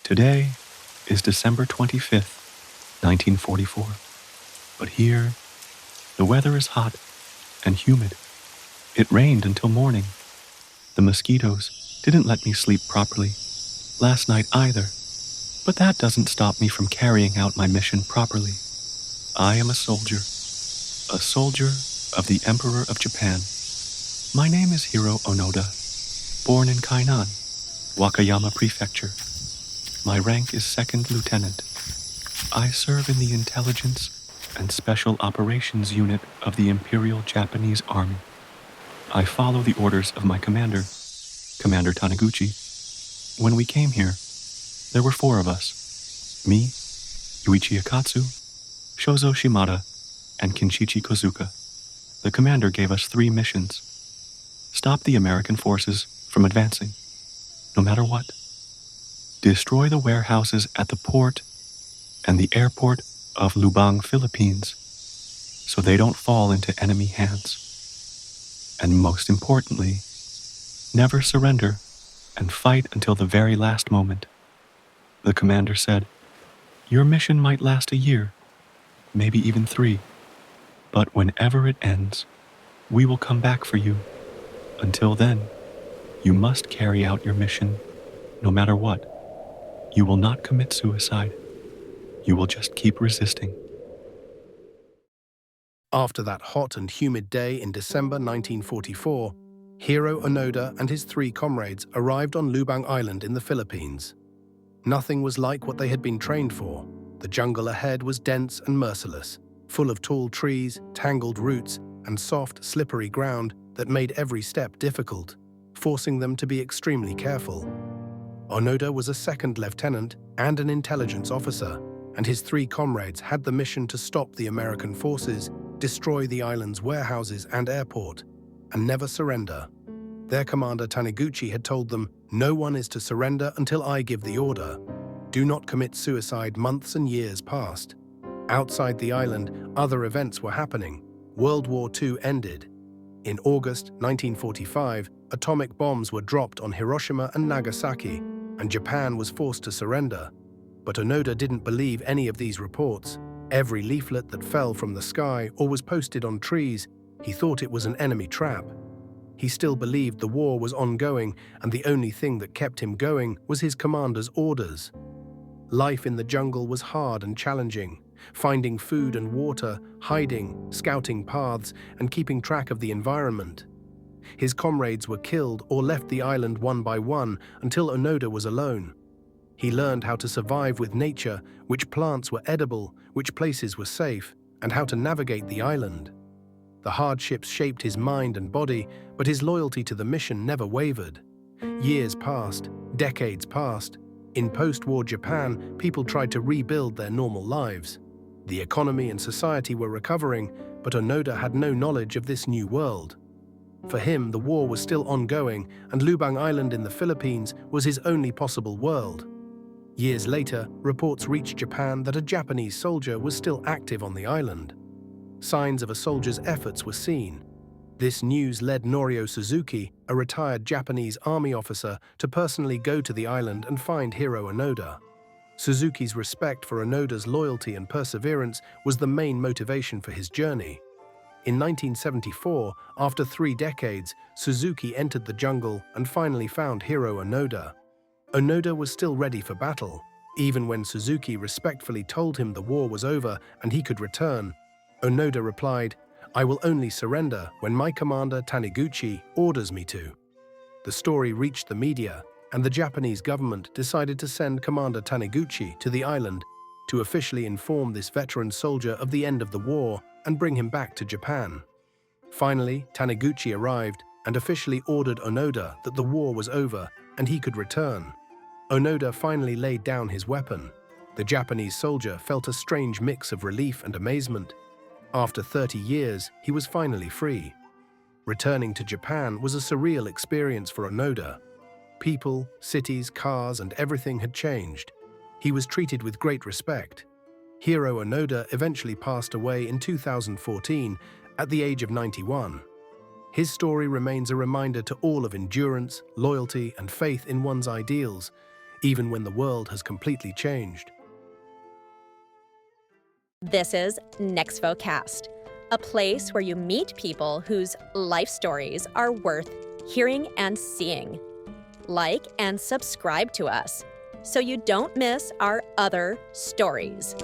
Today is December 25th, 1944. But here, the weather is hot and humid. It rained until morning. The mosquitoes didn't let me sleep properly last night either. But that doesn't stop me from carrying out my mission properly. I am a soldier of the Emperor of Japan. My name is Hiroo Onoda, born in Kainan, Wakayama Prefecture. My rank is second lieutenant. I serve in the Intelligence and Special Operations Unit of the Imperial Japanese Army. I follow the orders of my commander, Commander Taniguchi. When we came here, there were 4 of us. Me, Yuichi Akatsu, Shozo Shimada, and Kinshichi Kozuka. The commander gave us 3 missions. Stop the American forces from advancing, no matter what. Destroy the warehouses at the port and the airport of Lubang, Philippines, so they don't fall into enemy hands. And most importantly, never surrender and fight until the very last moment. The commander said, "Your mission might last a year, maybe even 3, but whenever it ends, we will come back for you. Until then, you must carry out your mission, no matter what. You will not commit suicide. You will just keep resisting." After that hot and humid day in December 1944, Hiroo Onoda and his 3 comrades arrived on Lubang Island in the Philippines. Nothing was like what they had been trained for. The jungle ahead was dense and merciless, full of tall trees, tangled roots, and soft, slippery ground that made every step difficult, forcing them to be extremely careful. Onoda was a second lieutenant and an intelligence officer, and his 3 comrades had the mission to stop the American forces, destroy the island's warehouses and airport, and never surrender. Their commander Taniguchi had told them, "No one is to surrender until I give the order. Do not commit suicide." Months and years passed. Outside the island, other events were happening. World War II ended. In August 1945, atomic bombs were dropped on Hiroshima and Nagasaki, and Japan was forced to surrender. But Onoda didn't believe any of these reports. Every leaflet that fell from the sky or was posted on trees, he thought it was an enemy trap. He still believed the war was ongoing, and the only thing that kept him going was his commander's orders. Life in the jungle was hard and challenging, finding food and water, hiding, scouting paths, and keeping track of the environment. His comrades were killed or left the island one by one until Onoda was alone. He learned how to survive with nature, which plants were edible, which places were safe, and how to navigate the island. The hardships shaped his mind and body, but his loyalty to the mission never wavered. Years passed, decades passed. In post-war Japan, people tried to rebuild their normal lives. The economy and society were recovering, but Onoda had no knowledge of this new world. For him, the war was still ongoing, and Lubang Island in the Philippines was his only possible world. Years later, reports reached Japan that a Japanese soldier was still active on the island. Signs of a soldier's efforts were seen. This news led Norio Suzuki, a retired Japanese army officer, to personally go to the island and find Hiroo Onoda. Suzuki's respect for Onoda's loyalty and perseverance was the main motivation for his journey. In 1974, after 3 decades, Suzuki entered the jungle and finally found Hiroo Onoda. Onoda was still ready for battle. Even when Suzuki respectfully told him the war was over and he could return, Onoda replied, "I will only surrender when my commander Taniguchi orders me to." The story reached the media, and the Japanese government decided to send Commander Taniguchi to the island to officially inform this veteran soldier of the end of the war and bring him back to Japan. Finally, Taniguchi arrived and officially ordered Onoda that the war was over and he could return. Onoda finally laid down his weapon. The Japanese soldier felt a strange mix of relief and amazement. After 30 years, he was finally free. Returning to Japan was a surreal experience for Onoda. People, cities, cars, and everything had changed. He was treated with great respect. Hiroo Onoda eventually passed away in 2014 at the age of 91. His story remains a reminder to all of endurance, loyalty, and faith in one's ideals. even when the world has completely changed. This is NEXVO Cast, a place where you meet people whose life stories are worth hearing and seeing. Like and subscribe to us so you don't miss our other stories.